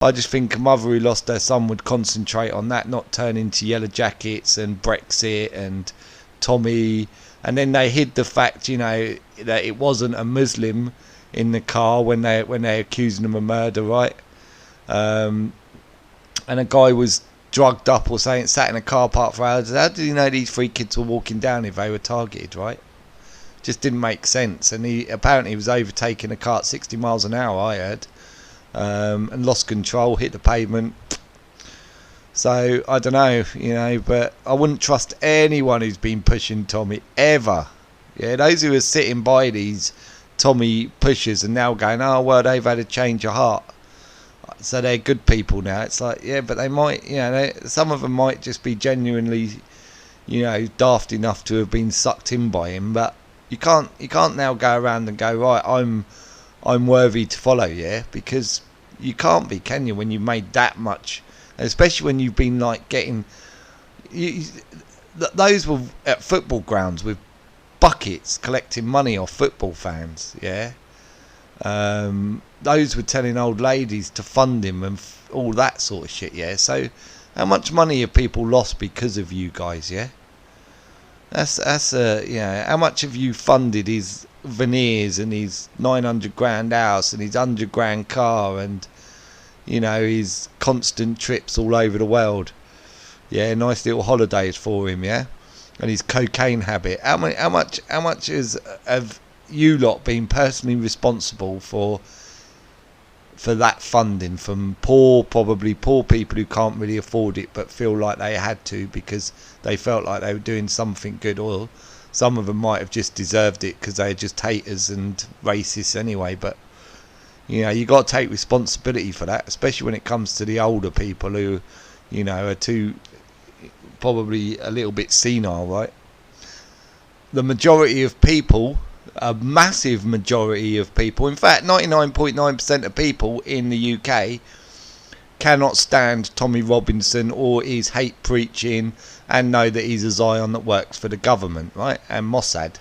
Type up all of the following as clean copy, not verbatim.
I just think a mother who lost her son would concentrate on that, not turn into Yellow Jackets and Brexit and Tommy. And then they hid the fact, that it wasn't a Muslim in the car when they accused him of murder, right? And a guy was drugged up or something, sat in a car park for hours. How did he know these 3 kids were walking down if they were targeted, right? Just didn't make sense. And he apparently was overtaking a car at 60 miles an hour, I heard, and lost control, hit the pavement. So I don't know, but I wouldn't trust anyone who's been pushing Tommy ever. Yeah, those who are sitting by these Tommy pushers and now going, oh well, they've had a change of heart, so they're good people now. It's like, yeah, but they might, some of them might just be genuinely, daft enough to have been sucked in by him. But you can't now go around and go, right, I'm worthy to follow, yeah, because you can't be, can you, when you've made that much, especially when you've been like getting, those were at football grounds with buckets collecting money off football fans, yeah. Those were telling old ladies to fund him and all that sort of shit, yeah. So how much money have people lost because of you guys, yeah? That's how much have you funded his veneers and his 900 grand house and his 100 grand car and his constant trips all over the world, yeah, nice little holidays for him, yeah, and his cocaine habit. How much have you lot been personally responsible for that funding from probably poor people who can't really afford it but feel like they had to because they felt like they were doing something good, or some of them might have just deserved it because they're just haters and racists anyway. But you got to take responsibility for that, especially when it comes to the older people who are too, probably a little bit senile, right? The majority of people, a massive majority of people, in fact 99.9% of people in the UK cannot stand Tommy Robinson or his hate preaching and know that he's a Zion that works for the government, right, and Mossad.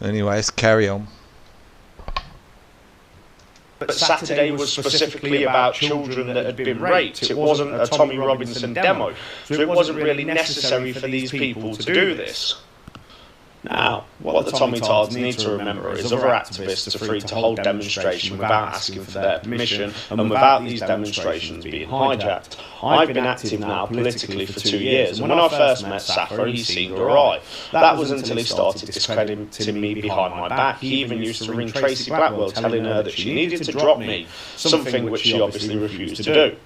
Anyway, let's carry on. But Saturday was specifically about children that had been raped. It wasn't a Tommy Robinson demo, so it wasn't really necessary for these people to do this. Now, what the Tommy Tards need to remember is other activists are free to hold demonstrations without asking for their permission and without these demonstrations being hijacked. I've been active now politically for 2 years, and when I first met Safar, he seemed alright. That was until he started discrediting me behind my back. He even used to ring Tracy Blackwell, telling her that she needed to drop me, something which she obviously refused to do.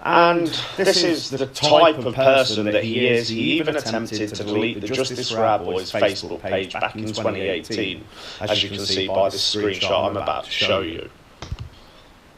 And this is the type of person that he is. He even attempted to delete the Justice for Our Boys Facebook page back in 2018, as you can see by this screenshot I'm about to show you.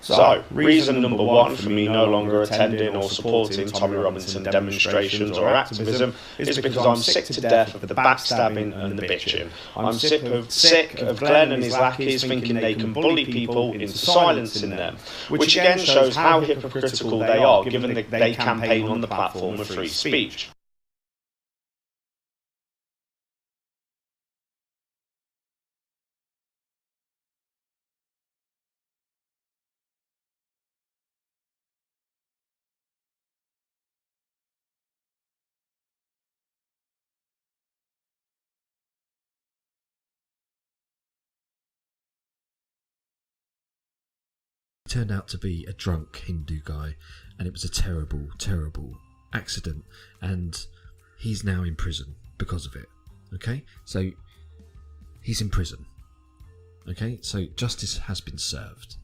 So, reason number one for me no longer attending or supporting Tommy Robinson demonstrations or activism is because I'm sick to death of the backstabbing and the bitching. I'm sick of Glenn and his lackeys thinking they can bully people into silencing them, which again shows how hypocritical they are, given that they campaign on the platform of free speech. Turned out to be a drunk Hindu guy, and it was a terrible, terrible accident, and he's now in prison because of it. Okay, so he's in prison. Okay, so justice has been served.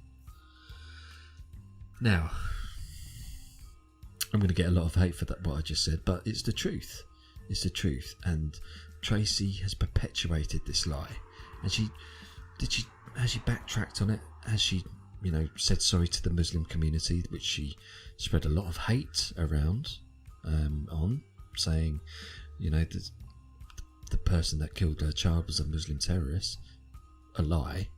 Now, I'm going to get a lot of hate for that, what I just said, but it's the truth. It's the truth, and Tracy has perpetuated this lie. And has she backtracked on it? Has she said sorry to the Muslim community, which she spread a lot of hate around on, saying, the person that killed her child was a Muslim terrorist? A lie.